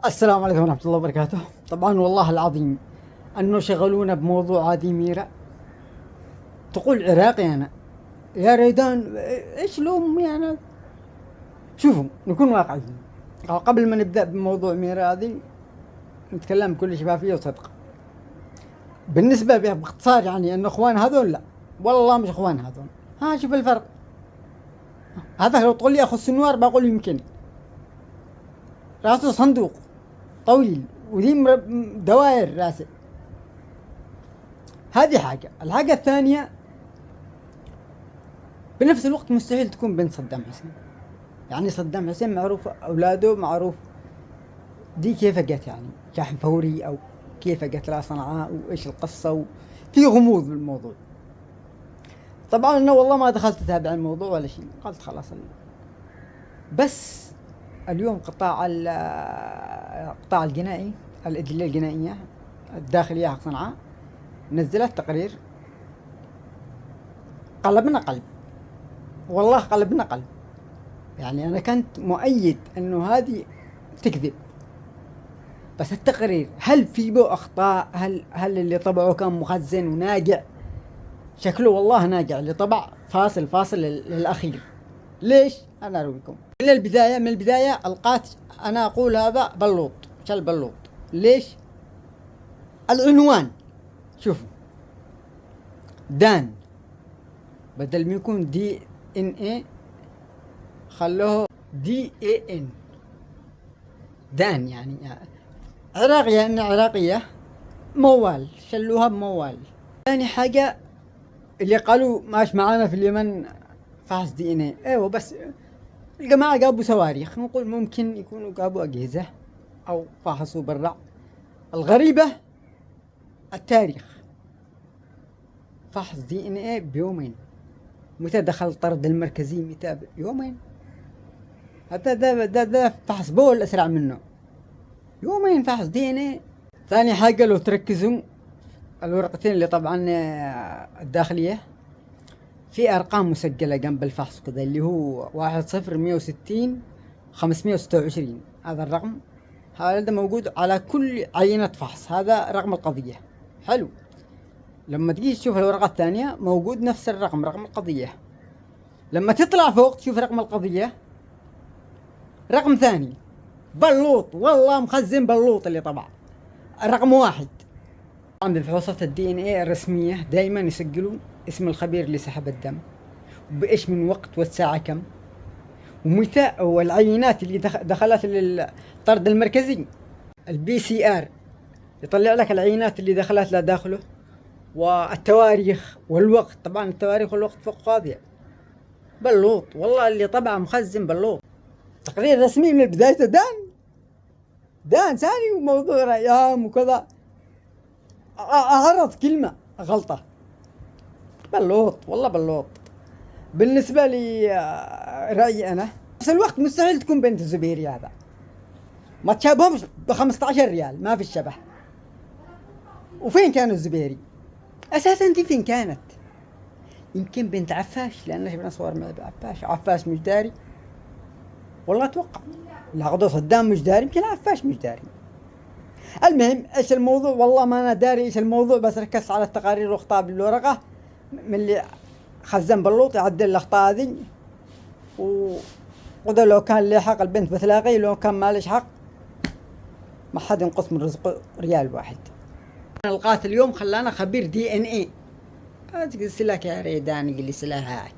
السلام عليكم ورحمة الله وبركاته. طبعا والله العظيم أنه شغلونا بموضوع هذه ميرا. تقول عراقي أنا يا ريدان، إيش لومي أنا؟ شوفوا نكون واقعيين قبل ما نبدأ بموضوع ميرا هذه، نتكلم بكل شفافية وصدق. بالنسبة باختصار يعني أنه إخوان هذول، لا والله مش إخوان هذول. ها شوف الفرق. هذا لو تقول لي أخو السنوار بقول يمكن راسه صندوق طويل وذي دوائر راسه. هذه حاجة. الحاجة الثانية، بنفس الوقت مستحيل تكون بنت صدام حسين. يعني صدام حسين معروف أولاده، معروف دي كيف جت، يعني شحن فوري أو كيف جت لها صنعاء وإيش القصة، وفي غموض بالموضوع. طبعا أنا والله ما دخلت أتابع الموضوع ولا شيء، قلت خلاص بس اليوم القطاع الجنائي، الإدلة الجنائية الداخلية حق صنعاء نزلت تقرير قلبنا قلب، والله قلبنا قلب. يعني أنا كنت مؤيد أنه هذه تكذب، بس التقرير هل في به أخطاء؟ هل اللي طبعه كان مخزن وناجع؟ شكله والله ناجع، اللي طبع فاصل للأخير. ليش؟ أنا أرويكم. من البداية ألقات، أنا أقول هذا بلوط. شل بلوط؟ ليش؟ العنوان شوفوا، دان بدل ما يكون دي ان اي خلوه دي اي ان، دان يعني عراقية، يعني عراقية موال، شلوها بموال. ثاني حاجة اللي قالوا ماش معانا في اليمن فحص دي ان اي، ايوه بس الجماعة جابوا صواريخ، نقول ممكن يكونوا جابوا أجهزة أو فحصوا برا. الغريبة التاريخ، فحص دي ان اي بيومين. متى دخل الطرد المركزي؟ متى؟ يومين. هذا ده فحص بول أسرع منه، يومين فحص دي ان اي. ثاني حاجة لو تركزوا الورقتين اللي طبعا الداخلية في أرقام مسجلة جنب الفحص كذا، اللي هو 10/160/526. هذا الرقم هذا موجود على كل عينة فحص، هذا رقم القضية. حلو. لما تجي تشوف الورقة الثانية موجود نفس الرقم، رقم القضية. لما تطلع فوق تشوف رقم القضية رقم ثاني، بلوط، والله مخزن بلوط اللي طبع رقم 1. طبعا بفحوصات الدي ان اي الرسمية دائما يسجلوا اسم الخبير اللي سحب الدم، وبإيش من وقت والساعة كم، ومتى، والعينات اللي دخلت للطرد المركزي. البي سي ار يطلع لك العينات اللي دخلت لا داخله، والتواريخ والوقت. طبعا التواريخ والوقت فوق فاضية. بلوط والله اللي طبعا مخزن بلوط. تقرير رسمي من بداية دان ثاني، وموضوع ايام وكذا أعرض كلمة غلطة. بلوط والله بلوط. بالنسبة لي رأيي أنا، نفس الوقت مستحيل تكون بنت الزبيري. هذا ما تشابهمش ب15 ريال، ما في الشبه. وفين كان الزبيري أساسا؟ دي فين كانت؟ يمكن بنت عفاش، لأن شفنا صور مع عفاش مش داري. والله أتوقع لا غدا صدام مش داري، يمكن عفاش مش داري. المهم ايش الموضوع؟ والله ما انا داري ايش الموضوع، بس ركزت على التقارير والاخطاء بالورقه من اللي خزن بلوط يعدل الاخطاء هذه. وده لو كان له حق البنت بتلاقي، لو كان ما ليش حق ما حد ينقص من رزق ريال واحد. القاتل اليوم خلانا خبير دي ان اي. قلت لك يا ريدان، قل لي سلاحك